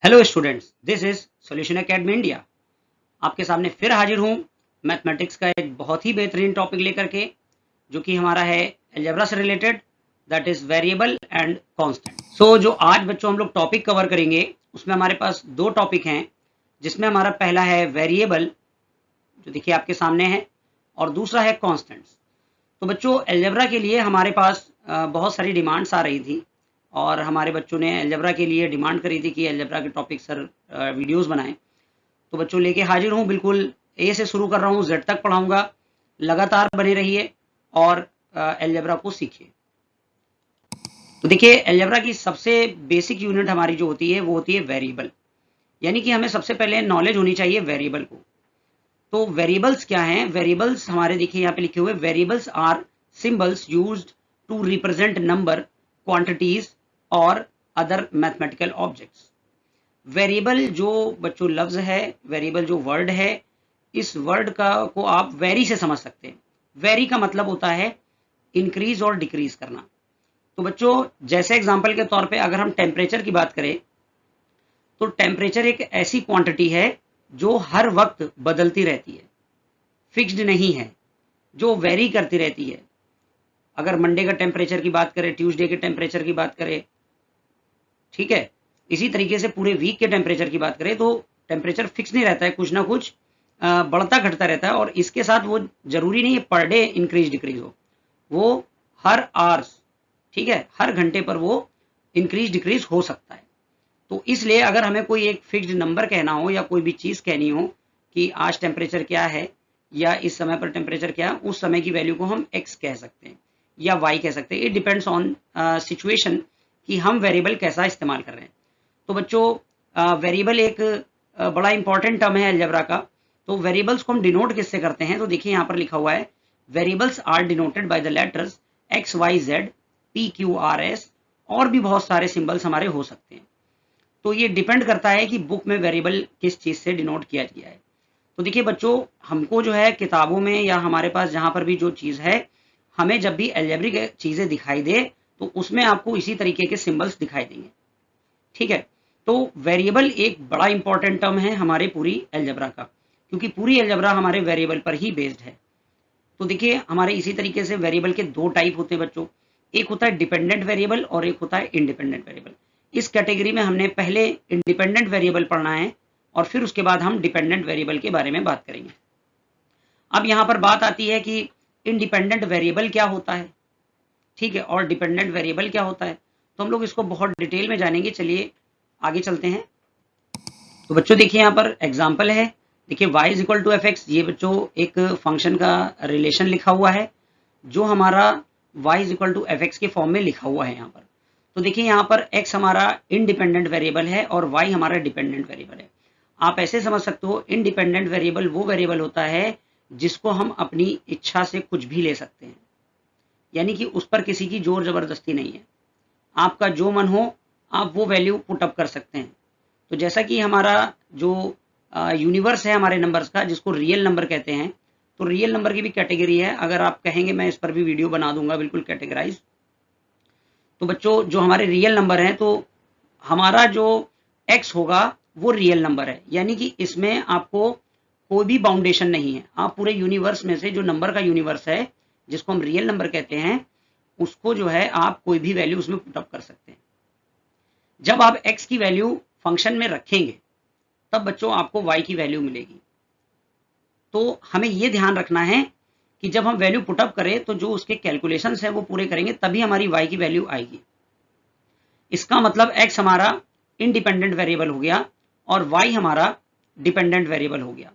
Hello students, this is solution academy India. आपके सामने फिर हाजिर हूँ मैथमेटिक्स का एक बहुत ही बेहतरीन टॉपिक लेकर के, जो कि हमारा है अलजेब्रा से related, that is variable and constant. So जो आज बच्चों हम लोग टॉपिक कवर करेंगे उसमें हमारे पास दो टॉपिक हैं, जिसमें हमारा पहला है वेरिएबल, जो देखिए आपके सामने है, और दूसरा है कांस्टेंट्स। तो बच्चों अलजेब्रा के लिए हमारे पास बहुत सारी डिमांड्स आ रही थी, और हमारे बच्चों ने अलजेब्रा के लिए डिमांड करी थी कि अलजेब्रा के टॉपिक सर वीडियोस बनाएं। तो बच्चों लेके हाजिर हूँ, बिल्कुल ए से शुरू कर रहा हूँ, जेड तक पढ़ाऊंगा। लगातार बने रहिए और अलजेब्रा को सीखिए। तो देखिए अलजेब्रा की सबसे बेसिक यूनिट हमारी जो होती है वो होती है वेरिएबल, यानी कि हमें सबसे पहले नॉलेज होनी चाहिए वेरिएबल को। तो वेरिएबल्स क्या हैं? वेरिएबल्स हमारे देखिए यहाँ पे लिखे हुए, variables are symbols used to represent number, quantities और अदर मैथमेटिकल ऑब्जेक्ट्स। वेरिएबल जो बच्चों लफ्ज है, वेरिएबल जो वर्ड है, इस वर्ड का को आप वेरी से समझ सकते हैं। वेरी का मतलब होता है इंक्रीज और डिक्रीज करना। तो बच्चों जैसे एग्जांपल के तौर पे अगर हम टेम्परेचर की बात करें, तो टेम्परेचर एक ऐसी क्वांटिटी है जो हर वक्त बदलती रहती है, फिक्स्ड नहीं है, जो वेरी करती रहती है। अगर मंडे का टेम्परेचर की बात करें, ट्यूसडे के टेम्परेचर की बात करें, ठीक है, इसी तरीके से पूरे वीक के टेम्परेचर की बात करें तो टेम्परेचर फिक्स नहीं रहता है, कुछ ना कुछ बढ़ता घटता रहता है। और इसके साथ वो जरूरी नहीं है पर डे इंक्रीज डिक्रीज हो, वो हर आवर्स, ठीक है, हर घंटे पर वो इंक्रीज डिक्रीज हो सकता है। तो इसलिए अगर हमें कोई एक फिक्स्ड नंबर कहना हो या कोई भी चीज कहनी हो कि आज टेम्परेचर क्या है या इस समय पर टेम्परेचर क्या है, उस समय की वैल्यू को हम एक्स कह सकते हैं या वाई कह सकते हैं। इट डिपेंड्स ऑन सिचुएशन कि हम वेरिएबल कैसा इस्तेमाल कर रहे हैं। तो बच्चों वेरिएबल एक बड़ा इंपॉर्टेंट टर्म है अलजेब्रा का। तो वेरिएबल्स को हम डिनोट किससे करते हैं? तो देखिए यहाँ पर लिखा हुआ है, variables are denoted by the letters X Y Z P Q R S, और भी बहुत सारे सिंबल्स हमारे हो सकते हैं। तो ये डिपेंड करता है कि बुक में वेरिएबल किस चीज से डिनोट किया गया है। तो देखिए बच्चों, हमको जो है किताबों में या हमारे पास जहां पर भी जो चीज है, हमें जब भी अलजेब्रिक चीजें दिखाई दे तो उसमें आपको इसी तरीके के सिंबल्स दिखाई देंगे, ठीक है। तो वेरिएबल एक बड़ा इंपॉर्टेंट टर्म है हमारे पूरी अलजेब्रा का, क्योंकि पूरी अलजेब्रा हमारे वेरिएबल पर ही बेस्ड है। तो देखिए हमारे इसी तरीके से वेरिएबल के दो टाइप होते हैं बच्चों, एक होता है डिपेंडेंट वेरिएबल और एक होता है इंडिपेंडेंट वेरिएबल। इस कैटेगरी में हमने पहले इंडिपेंडेंट वेरिएबल पढ़ना है और फिर उसके बाद हम डिपेंडेंट वेरिएबल के बारे में बात करेंगे। अब यहाँ पर बात आती है कि इंडिपेंडेंट वेरिएबल क्या होता है, ठीक है, और डिपेंडेंट वेरिएबल क्या होता है। तो हम लोग इसको बहुत डिटेल में जानेंगे। चलिए आगे चलते हैं। तो बच्चों देखिए यहाँ पर एग्जाम्पल है, देखिए y is equal to F X, ये बच्चों एक फंक्शन का रिलेशन लिखा हुआ है जो हमारा y is equal to F X के फॉर्म में लिखा हुआ है यहाँ पर। तो देखिए यहाँ पर x हमारा इंडिपेंडेंट वेरिएबल है और y हमारा डिपेंडेंट वेरिएबल है। आप ऐसे समझ सकते हो, इंडिपेंडेंट वेरिएबल वो वेरिएबल होता है जिसको हम अपनी इच्छा से कुछ भी ले सकते हैं, यानी कि उस पर किसी की जोर जबरदस्ती नहीं है। आपका जो मन हो आप वो वैल्यू पुट अप कर सकते हैं। तो जैसा कि हमारा जो यूनिवर्स है हमारे नंबर्स का, जिसको रियल नंबर कहते हैं, तो रियल नंबर की भी कैटेगरी है। अगर आप कहेंगे मैं इस पर भी वीडियो बना दूंगा, बिल्कुल कैटेगराइज। तो बच्चों जो हमारे रियल नंबर हैं, तो हमारा जो एक्स होगा वो रियल नंबर है, यानी कि इसमें आपको कोई भी बाउंडेशन नहीं है। आप पूरे यूनिवर्स में से जो नंबर का यूनिवर्स है, जिसको हम रियल नंबर कहते हैं, उसको जो है आप कोई भी वैल्यू उसमें पुटअप कर सकते हैं। जब आप x की वैल्यू फंक्शन में रखेंगे तब बच्चों आपको y की वैल्यू मिलेगी। तो हमें यह ध्यान रखना है कि जब हम वैल्यू पुटअप करें तो जो उसके कैलकुलेशंस है वो पूरे करेंगे, तभी हमारी y की वैल्यू आएगी। इसका मतलब x हमारा इंडिपेंडेंट वेरिएबल हो गया और y हमारा डिपेंडेंट वेरिएबल हो गया।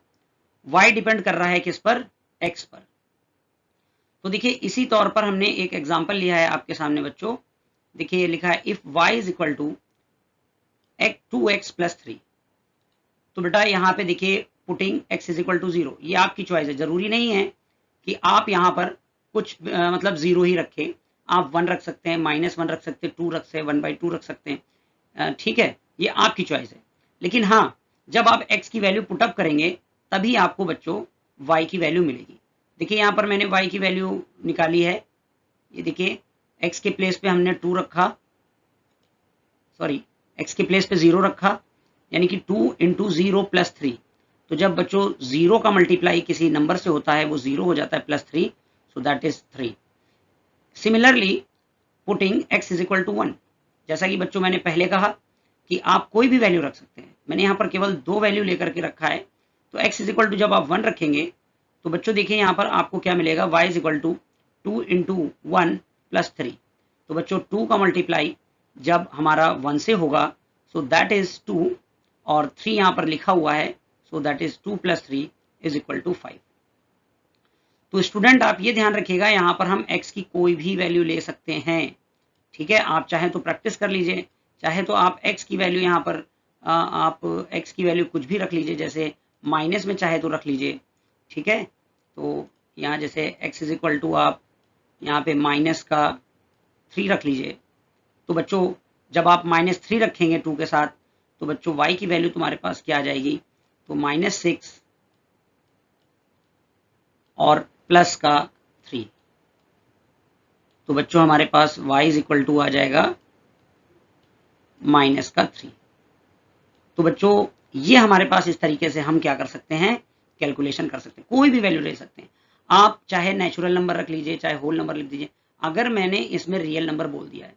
y डिपेंड कर रहा है किस पर? x पर। तो देखिए इसी तौर पर हमने एक एग्जांपल लिया है आपके सामने बच्चों। देखिए ये लिखा है, if y is equal to 2x plus 3। तो बेटा यहाँ पे देखिए putting x is equal to 0, ये आपकी चॉइस है। जरूरी नहीं है कि आप यहाँ पर कुछ मतलब 0 ही रखें, आप 1 रख सकते हैं, -1 रख सकते हैं, 2 रख सकते हैं, 1/2 रख सकते हैं, ठीक है, ये आपकी चॉइस है। लेकिन हाँ, जब आप x की वैल्यू पुटअप करेंगे तभी आपको बच्चों y की वैल्यू मिलेगी। देखिए यहाँ पर मैंने y की वैल्यू निकाली है। ये देखिए x के प्लेस पे हमने 2 रखा, सॉरी x के प्लेस पे 0 रखा, यानी कि 2 इंटू 0 प्लस 3। तो जब बच्चों 0 का मल्टीप्लाई किसी नंबर से होता है वो 0 हो जाता है plus 3, so that is 3। Similarly putting x is equal to 1, जैसा कि बच्चों मैंने पहले कहा कि आप कोई भी वैल्यू रख सकते हैं। मैंने यहाँ पर केवल 2 वैल्यू लेकर के रखा है। तो x इज इक्वल टू जब आप 1 रखेंगे तो बच्चों देखिए यहाँ पर आपको क्या मिलेगा, y is equal to 2 into 1 plus 3। तो बच्चों 2 का मल्टीप्लाई जब हमारा 1 से होगा सो दैट इज 2, और 3 यहाँ पर लिखा हुआ है, so that is 2 plus 3 is equal to 5। तो स्टूडेंट आप ये ध्यान रखिएगा, यहाँ पर हम x की कोई भी वैल्यू ले सकते हैं। ठीक है, आप चाहे तो प्रैक्टिस कर लीजिए, चाहे तो आप x की वैल्यू यहाँ पर आप x की वैल्यू कुछ भी रख लीजिए, जैसे माइनस में चाहे तो रख लीजिए। ठीक है, तो यहाँ जैसे x इज इक्वल टू आप यहाँ पे माइनस का 3 रख लीजिए। तो बच्चों जब आप -3 रखेंगे 2 के साथ तो बच्चों y की वैल्यू तुम्हारे पास क्या आ जाएगी, तो -6 और प्लस का 3। तो बच्चों हमारे पास y इज इक्वल टू आ जाएगा -3। तो बच्चों ये हमारे पास इस तरीके से हम क्या कर सकते हैं, कैलकुलेशन कर सकते हैं, कोई भी वैल्यू ले सकते हैं। आप चाहे नेचुरल नंबर रख लीजिए, चाहे होल नंबर लिख दीजिए। अगर मैंने इसमें रियल नंबर बोल दिया है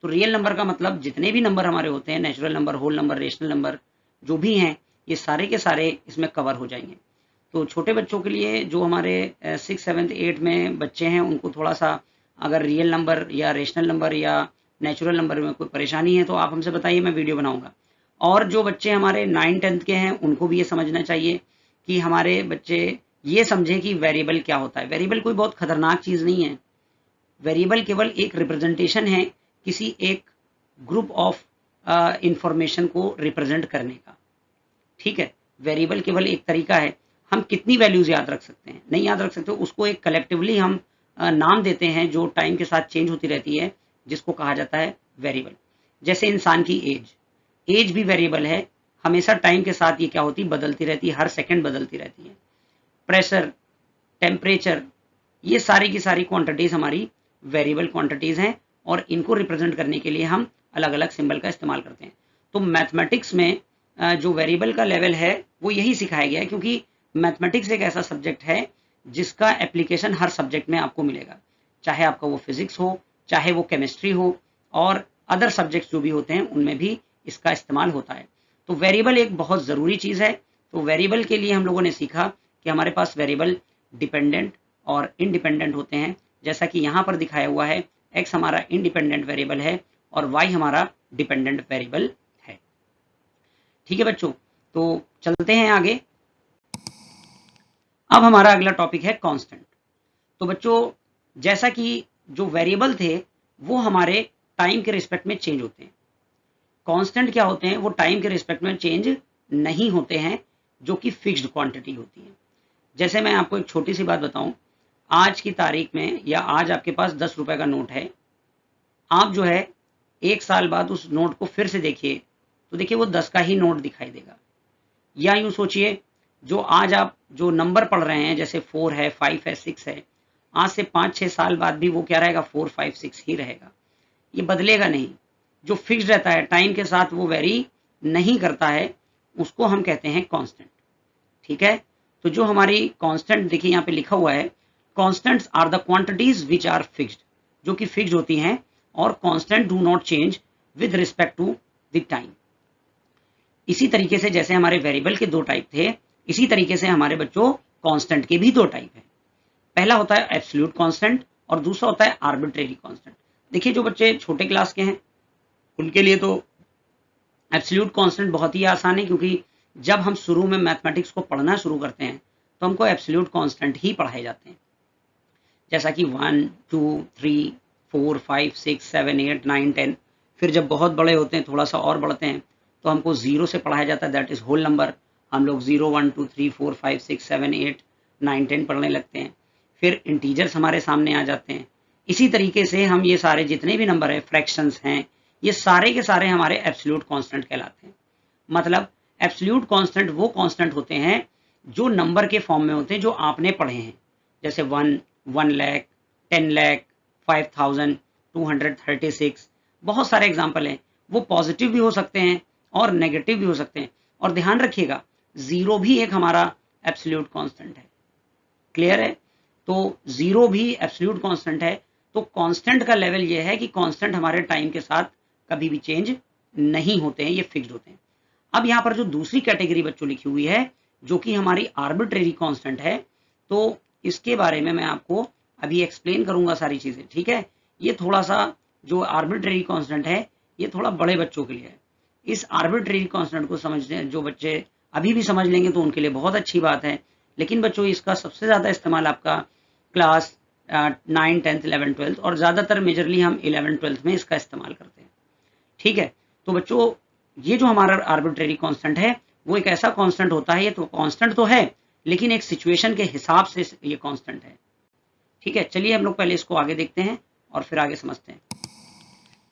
तो रियल नंबर का मतलब जितने भी नंबर हमारे होते हैं, natural number, whole number, rational number, जो भी हैं, ये सारे के सारे इसमें कवर हो जाएंगे। तो छोटे बच्चों के लिए जो हमारे 6, 7, 8 में बच्चे हैं उनको थोड़ा सा अगर रियल नंबर या रेशनल नंबर या नेचुरल नंबर में कोई परेशानी है तो आप हमसे बताइए, मैं वीडियो बनाऊंगा। और जो बच्चे हमारे 9, 10 के हैं उनको भी ये समझना चाहिए कि हमारे बच्चे ये समझे कि वेरिएबल क्या होता है। वेरिएबल कोई बहुत खतरनाक चीज़ नहीं है। वेरिएबल केवल एक रिप्रेजेंटेशन है किसी एक ग्रुप ऑफ इंफॉर्मेशन को रिप्रेजेंट करने का। ठीक है, वेरिएबल केवल एक तरीका है। हम कितनी वैल्यूज याद रख सकते हैं, नहीं याद रख सकते, उसको एक कलेक्टिवली हम नाम देते हैं जो टाइम के साथ चेंज होती रहती है, जिसको कहा जाता है वेरिएबल। जैसे इंसान की एज भी वेरिएबल है, हमेशा टाइम के साथ ये क्या होती, बदलती रहती है, हर सेकंड बदलती रहती है। प्रेशर, टेम्परेचर, ये सारी की सारी क्वांटिटीज हमारी वेरिएबल क्वांटिटीज हैं और इनको रिप्रेजेंट करने के लिए हम अलग अलग सिंबल का इस्तेमाल करते हैं। तो मैथमेटिक्स में जो वेरिएबल का लेवल है वो यही सिखाया गया है, क्योंकि मैथमेटिक्स एक ऐसा सब्जेक्ट है जिसका एप्लीकेशन हर सब्जेक्ट में आपको मिलेगा, चाहे आपका वो फिजिक्स हो, चाहे वो केमिस्ट्री हो, और अदर सब्जेक्ट्स जो भी होते हैं उनमें भी इसका इस्तेमाल होता है। तो वेरिएबल एक बहुत ज़रूरी चीज़ है। तो वेरिएबल के लिए हम लोगों ने सीखा कि हमारे पास वेरिएबल डिपेंडेंट और इंडिपेंडेंट होते हैं, जैसा कि यहाँ पर दिखाया हुआ है। x हमारा इंडिपेंडेंट वेरिएबल है और y हमारा डिपेंडेंट वेरिएबल है। ठीक है बच्चों, तो चलते हैं आगे। अब हमारा अगला टॉपिक है कांस्टेंट। तो बच्चों जैसा कि जो वेरिएबल थे वो हमारे टाइम के रिस्पेक्ट में चेंज होते हैं, कांस्टेंट क्या होते हैं, वो टाइम के रिस्पेक्ट में चेंज नहीं होते हैं, जो कि फिक्स्ड क्वांटिटी होती है। जैसे मैं आपको एक छोटी सी बात बताऊं, आज की तारीख में या आज आपके पास 10 रुपए का नोट है, आप जो है 1 साल बाद उस नोट को फिर से देखिए तो देखिए वो 10 का ही नोट दिखाई देगा। या यूं सोचिए, जो आज आप जो नंबर पढ़ रहे हैं, जैसे 4 है, 5 है, 6 है, आज से 5-6 साल बाद भी वो क्या रहेगा, 4, 5, 6 ही रहेगा, ये बदलेगा नहीं। जो फिक्स्ड रहता है, टाइम के साथ वो वेरी नहीं करता है, उसको हम कहते हैं कांस्टेंट। ठीक है, तो जो हमारी कांस्टेंट देखिए यहाँ पे लिखा हुआ है, constants are the quantities which are fixed, जो कि फिक्स्ड होती हैं, और constant do not change with respect to the time. इसी तरीके से जैसे हमारे वेरिएबल के 2 टाइप थे, इसी तरीके से हमारे बच्चों कांस्टेंट के भी 2 टाइप है। पहला होता है एब्सोल्यूट कांस्टेंट और दूसरा होता है आर्बिट्रेरी कांस्टेंट। देखिए जो बच्चे छोटे क्लास के हैं उनके लिए तो एब्सोल्यूट कांस्टेंट बहुत ही आसान है, क्योंकि जब हम शुरू में मैथमेटिक्स को पढ़ना शुरू करते हैं तो हमको एब्सोल्यूट कांस्टेंट ही पढ़ाए जाते हैं, जैसा कि 1, 2, 3, 4, 5, 6, 7, 8, 9, 10। फिर जब बहुत बड़े होते हैं, थोड़ा सा और बढ़ते हैं, तो हमको 0 से पढ़ाया जाता है, दैट इज होल नंबर। हम लोग 0, 1, 2, 3, 4, 5, 6, 7, 8, 9, 10 पढ़ने लगते हैं। फिर इंटीजर्स हमारे सामने आ जाते हैं। इसी तरीके से हम ये सारे जितने भी नंबर है, फ्रैक्शंस हैं, ये सारे के सारे हमारे एब्सोल्यूट कांस्टेंट कहलाते हैं। मतलब एब्सोल्यूट कांस्टेंट वो कांस्टेंट होते हैं जो नंबर के फॉर्म में होते हैं, जो आपने पढ़े हैं, जैसे 1, 1 लाख, 10 लाख, 5000, 236, बहुत सारे एग्जाम्पल हैं। वो पॉजिटिव भी हो सकते हैं और नेगेटिव भी हो सकते हैं। और ध्यान रखिएगा 0 भी एक हमारा एब्सोल्यूट कांस्टेंट है। क्लियर है? तो 0 भी एब्सोल्यूट कांस्टेंट है। तो कांस्टेंट का लेवल ये है कि कांस्टेंट हमारे टाइम के साथ कभी भी चेंज नहीं होते हैं, ये फिक्स्ड होते हैं। अब यहाँ पर जो दूसरी कैटेगरी बच्चों लिखी हुई है जो कि हमारी आर्बिट्रेरी कांस्टेंट है, तो इसके बारे में मैं आपको अभी एक्सप्लेन करूंगा सारी चीजें, ठीक है। ये थोड़ा सा जो आर्बिट्रेरी कांस्टेंट है ये थोड़ा बड़े बच्चों के लिए है। इस आर्बिट्रेरी कांस्टेंट को समझने जो बच्चे अभी भी समझ लेंगे तो उनके लिए बहुत अच्छी बात है, लेकिन बच्चों इसका सबसे ज्यादा इस्तेमाल आपका क्लास 9, 10, 11, 12 और ज्यादातर मेजरली हम 11, 12 में इसका इस्तेमाल करते हैं, ठीक है। तो बच्चों ये जो हमारा आर्बिट्रेरी कांस्टेंट है वो एक ऐसा कांस्टेंट होता है, ये तो कांस्टेंट तो है लेकिन एक सिचुएशन के हिसाब से ये कांस्टेंट है, ठीक है। चलिए हम लोग पहले इसको आगे देखते हैं और फिर आगे समझते हैं।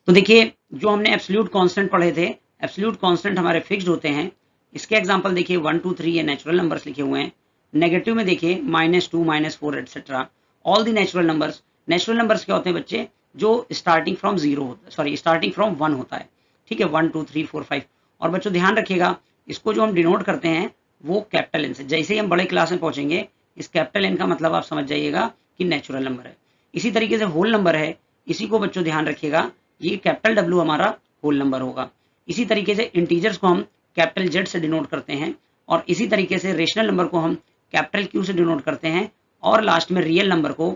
तो देखिए जो हमने एब्सोल्यूट कांस्टेंट पढ़े थे, एब्सोल्यूट कांस्टेंट हमारे फिक्स्ड होते हैं। इसके एग्जांपल देखिए 1, 2, 3 ये नेचुरल नंबर्स लिखे हुए हैं। नेगेटिव में देखिए -2, -4 etcetera all the natural numbers. Natural numbers क्या होते हैं बच्चे? जो स्टार्टिंग फ्रॉम 0 होता है, सॉरी स्टार्टिंग फ्रॉम 1 होता है, ठीक है। 1, 2, 3, 4, 5। और बच्चों ध्यान रखिएगा इसको जो हम डिनोट करते हैं वो कैपिटल एन से। जैसे ही हम बड़े क्लास में पहुंचेंगे इस कैपिटल एन का मतलब आप समझ जाइएगा कि नेचुरल नंबर है। इसी तरीके से होल नंबर है, इसी को बच्चों ध्यान रखिएगा, ये कैपिटल डब्ल्यू हमारा होल नंबर होगा। इसी तरीके से इंटीजर्स को हम कैपिटल जेड से डिनोट करते हैं और इसी तरीके से रेशनल नंबर को हम कैपिटल क्यू से डिनोट करते हैं और लास्ट में रियल नंबर को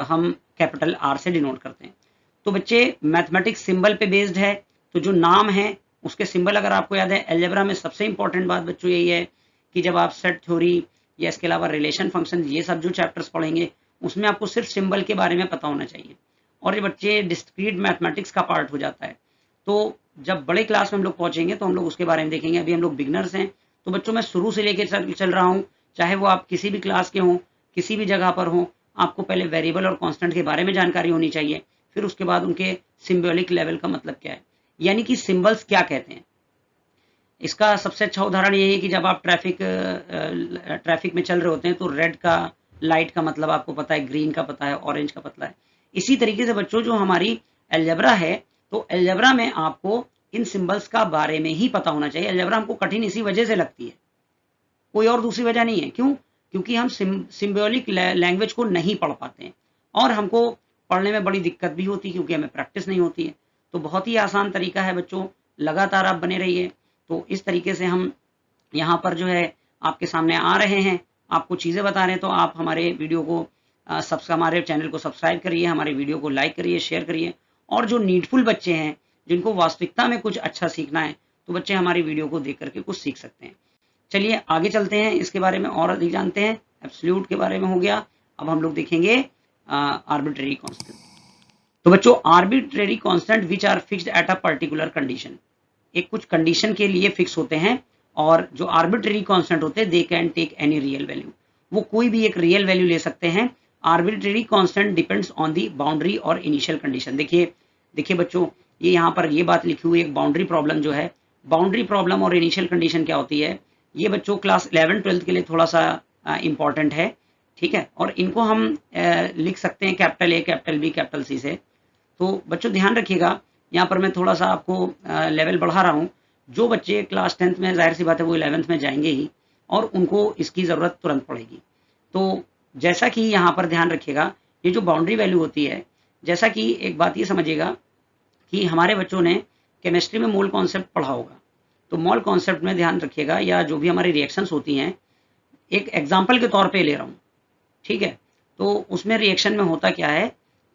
हम कैपिटल आर से डिनोट करते हैं। तो बच्चे मैथमेटिक्स सिंबल पे बेस्ड है, तो जो नाम है उसके सिंबल अगर आपको याद है, अलजेब्रा में सबसे इंपॉर्टेंट बात बच्चों यही है कि जब आप सेट थ्योरी या इसके अलावा रिलेशन फंक्शन ये सब जो चैप्टर्स पढ़ेंगे उसमें आपको सिर्फ सिंबल के बारे में पता होना चाहिए और ये बच्चे डिस्क्रीट मैथमेटिक्स का पार्ट हो जाता है। तो जब बड़े क्लास में हम लोग पहुंचेंगे तो हम लोग उसके बारे में देखेंगे। अभी हम लोग बिगनर्स हैं, तो बच्चों मैं शुरू से लेके चल रहा हूँ, चाहे वो आप किसी भी क्लास के हों, किसी भी जगह पर हों, आपको पहले वेरिएबल और कांस्टेंट के बारे में जानकारी होनी चाहिए, फिर उसके बाद उनके सिंबॉलिक लेवल का मतलब क्या है, यानी कि सिंबल्स क्या कहते हैं। इसका सबसे अच्छा उदाहरण ये है कि जब आप ट्रैफिक में चल रहे होते हैं तो रेड का लाइट का मतलब आपको पता है, ग्रीन का पता है, ऑरेंज का पता है। इसी तरीके से बच्चों जो हमारी अलजेब्रा है, तो अलजेब्रा में आपको इन सिंबल्स का बारे में ही पता होना चाहिए। अलजेब्रा हमको कठिन इसी वजह से लगती है, कोई और दूसरी वजह नहीं है। क्यों? क्योंकि हम सिंबॉलिक लैंग्वेज को नहीं पढ़ पाते हैं और हमको पढ़ने में बड़ी दिक्कत भी होती है क्योंकि हमें प्रैक्टिस नहीं होती है। तो बहुत ही आसान तरीका है बच्चों, लगातार आप बने रहिए। तो इस तरीके से हम यहाँ पर जो है आपके सामने आ रहे हैं, आपको चीज़ें बता रहे हैं। तो आप हमारे वीडियो को हमारे चैनल को सब्सक्राइब करिए, हमारे वीडियो को लाइक करिए, शेयर करिए। और जो नीडफुल बच्चे हैं जिनको वास्तविकता में कुछ अच्छा सीखना है तो बच्चे हमारी वीडियो को देख करके कुछ सीख सकते हैं। चलिए आगे चलते हैं, इसके बारे में और अधिक जानते हैं। एब्सोल्यूट के बारे में हो गया, अब हम लोग देखेंगे आर्बिट्रेरी कांस्टेंट। तो बच्चों arbitrary constant which are fixed at a particular condition, एक कुछ कंडीशन के लिए फिक्स होते हैं। और जो आर्बिट्रेरी कांस्टेंट होते हैं they can take any real value, वो कोई भी एक रियल वैल्यू ले सकते हैं। Arbitrary constant depends on the boundary और इनिशियल कंडीशन। देखिए बच्चों, ये यहाँ पर ये बात लिखी हुई है, एक बाउंड्री प्रॉब्लम जो है, बाउंड्री प्रॉब्लम और इनिशियल कंडीशन क्या होती है, ये बच्चों क्लास 11, 12 के लिए थोड़ा सा इंपॉर्टेंट है, ठीक है। और इनको हम लिख सकते हैं capital A, capital B, capital C से। तो बच्चों ध्यान रखिएगा, यहाँ पर मैं थोड़ा सा आपको लेवल बढ़ा रहा हूँ। जो बच्चे क्लास 10th में, जाहिर सी बात है वो 11th में जाएंगे ही और उनको इसकी ज़रूरत तुरंत पड़ेगी। तो जैसा कि यहाँ पर ध्यान रखिएगा, ये जो बाउंड्री वैल्यू होती है, जैसा कि एक बात ये समझिएगा कि हमारे बच्चों ने केमिस्ट्री में मोल कॉन्सेप्ट पढ़ा होगा, तो मोल कॉन्सेप्ट में ध्यान रखिएगा, या जो भी हमारी रिएक्शंस होती हैं, एक एग्जाम्पल के तौर पे ले रहा हूँ, ठीक है। तो उसमें रिएक्शन में होता क्या है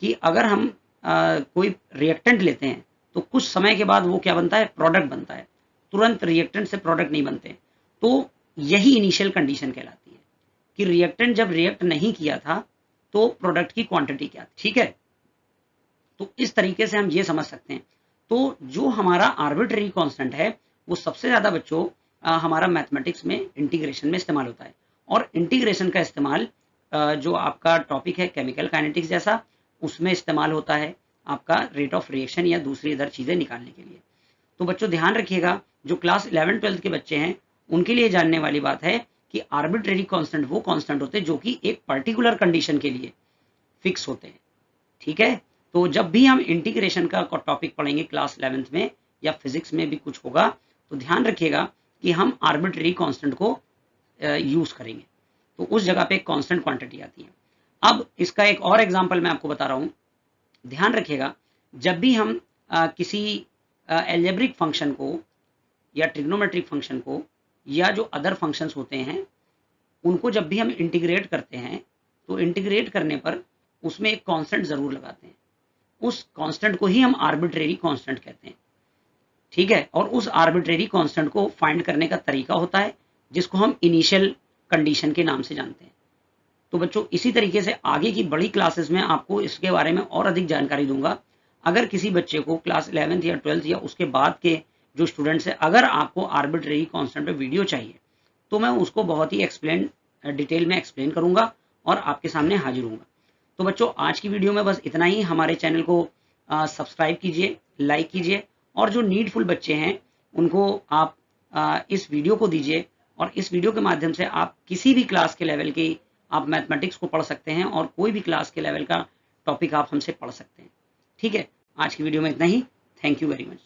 कि अगर हम कोई रिएक्टेंट लेते हैं तो कुछ समय के बाद वो क्या बनता है, प्रोडक्ट बनता है। तुरंत रिएक्टेंट से प्रोडक्ट नहीं बनते। तो यही इनिशियल कंडीशन कहलाती है कि रिएक्टेंट जब रिएक्ट नहीं किया था तो प्रोडक्ट की क्वांटिटी क्या थी, ठीक है। तो इस तरीके से हम ये समझ सकते हैं। तो जो हमारा आर्बिट्रेरी कांस्टेंट है वो सबसे ज्यादा बच्चों हमारा मैथमेटिक्स में इंटीग्रेशन में इस्तेमाल होता है। और इंटीग्रेशन का इस्तेमाल जो आपका टॉपिक है केमिकल काइनेटिक्स जैसा, उसमें इस्तेमाल होता है आपका रेट ऑफ रिएक्शन या दूसरी इधर चीजें निकालने के लिए। तो बच्चों ध्यान रखिएगा, जो क्लास 11, 12 के बच्चे हैं उनके लिए जानने वाली बात है कि आर्बिट्रेरी कांस्टेंट वो कांस्टेंट होते हैं जो कि एक पर्टिकुलर कंडीशन के लिए फिक्स होते हैं, ठीक है। तो जब भी हम इंटीग्रेशन का टॉपिक पढ़ेंगे क्लास 11th में या फिजिक्स में भी कुछ होगा, तो ध्यान रखिएगा कि हम आर्बिट्रेरी कांस्टेंट को यूज करेंगे, तो उस जगह पे एक कांस्टेंट क्वांटिटी आती है। अब इसका एक और एग्जांपल मैं आपको बता रहा हूं, ध्यान रखिएगा, जब भी हम किसी एल्जेब्रिक फंक्शन को या ट्रिग्नोमेट्रिक फंक्शन को या जो अदर फंक्शंस होते हैं उनको जब भी हम इंटीग्रेट करते हैं, तो इंटीग्रेट करने पर उसमें एक कांस्टेंट जरूर लगाते हैं। उस कांस्टेंट को ही हम आर्बिट्रेरी कांस्टेंट कहते हैं, ठीक है। और उस आर्बिट्रेरी कांस्टेंट को फाइंड करने का तरीका होता है जिसको हम इनिशियल कंडीशन के नाम से जानते हैं। तो बच्चों, इसी तरीके से आगे की बड़ी क्लासेस में आपको इसके बारे में और अधिक जानकारी दूंगा। अगर किसी बच्चे को क्लास 11th या 12th या उसके बाद के जो स्टूडेंट्स हैं, अगर आपको आर्बिट्रेरी कांस्टेंट पे वीडियो चाहिए तो मैं उसको बहुत ही डिटेल में एक्सप्लेन करूंगा और आपके सामने हाजिर हूँगा। तो बच्चों, आज की वीडियो में बस इतना ही। हमारे चैनल को सब्सक्राइब कीजिए, लाइक कीजिए, और जो नीडफुल बच्चे हैं उनको आप इस वीडियो को दीजिए, और इस वीडियो के माध्यम से आप किसी भी क्लास के लेवल की आप मैथमेटिक्स को पढ़ सकते हैं और कोई भी क्लास के लेवल का टॉपिक आप हमसे पढ़ सकते हैं, ठीक है। आज की वीडियो में इतना ही। Thank you very much.